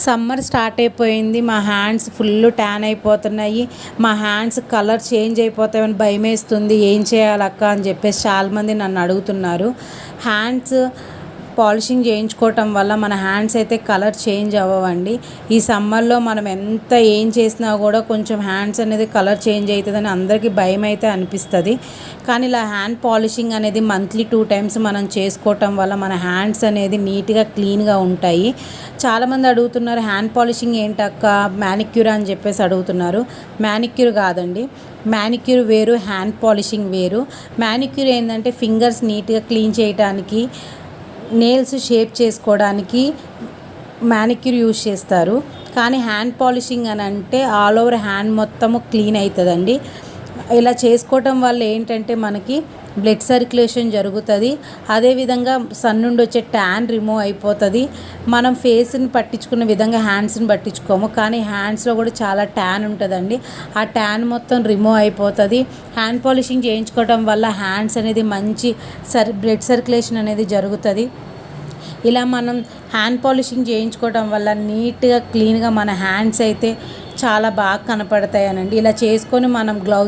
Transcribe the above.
Summer start అయిపోయింది. మా hands full tan అయిపోతున్నాయి. మా హ్యాండ్స్ కలర్ చేంజ్ అయిపోతాయని భయమేస్తుంది. ఏం చేయాలక్క అని చెప్పేసి చాలామంది నన్ను అడుగుతున్నారు. హ్యాండ్స్ పాలిషింగ్ చేయించుకోవటం వల్ల మన హ్యాండ్స్ అయితే కలర్ చేంజ్ అవ్వవండి. ఈ సమ్మర్లో మనం ఎంత ఏం చేసినా కూడా కొంచెం హ్యాండ్స్ అనేది కలర్ చేంజ్ అవుతుందని అందరికీ భయం అయితే అనిపిస్తుంది. కానీ ఇలా హ్యాండ్ పాలిషింగ్ అనేది మంత్లీ 2 times మనం చేసుకోవటం వల్ల మన హ్యాండ్స్ అనేది నీట్గా క్లీన్గా ఉంటాయి. చాలామంది అడుగుతున్నారు హ్యాండ్ పాలిషింగ్ ఏంటక్క మ్యానిక్యూర్ అని చెప్పేసి అడుగుతున్నారు. మ్యానిక్యూర్ కాదండి, మ్యానిక్యూర్ వేరు, హ్యాండ్ పాలిషింగ్ వేరు. మ్యానిక్యూర్ ఏంటంటే ఫింగర్స్ నీట్గా క్లీన్ చేయడానికి, నెయిల్స్ షేప్ చేసుకోవడానికి మ్యానిక్యూర్ యూజ్ చేస్తారు. కానీ హ్యాండ్ పాలిషింగ్ అని అంటే ఆల్ ఓవర్ హ్యాండ్ మొత్తము క్లీన్ అవుతుందండి. ఇలా చేసుకోవటం వల్ల ఏంటంటే మనకి బ్లడ్ సర్క్యులేషన్ జరుగుతుంది. అదేవిధంగా సన్ నుండి వచ్చే ట్యాన్ రిమూవ్ అయిపోతుంది. మనం ఫేస్ని పట్టించుకున్న విధంగా హ్యాండ్స్ని పట్టించుకోము, కానీ హ్యాండ్స్లో కూడా చాలా ట్యాన్ ఉంటుందండి. ఆ ట్యాన్ మొత్తం రిమూవ్ అయిపోతుంది. హ్యాండ్ పాలిషింగ్ చేయించుకోవడం వల్ల హ్యాండ్స్ అనేది మంచి బ్లడ్ సర్క్యులేషన్ అనేది జరుగుతుంది. ఇలా మనం హ్యాండ్ పాలిషింగ్ చేయించుకోవడం వల్ల నీట్గా క్లీన్గా మన హ్యాండ్స్ అయితే చాలా బాగా కనపడతాయనండి. ఇలా చేసుకొని మనం గ్లౌజ్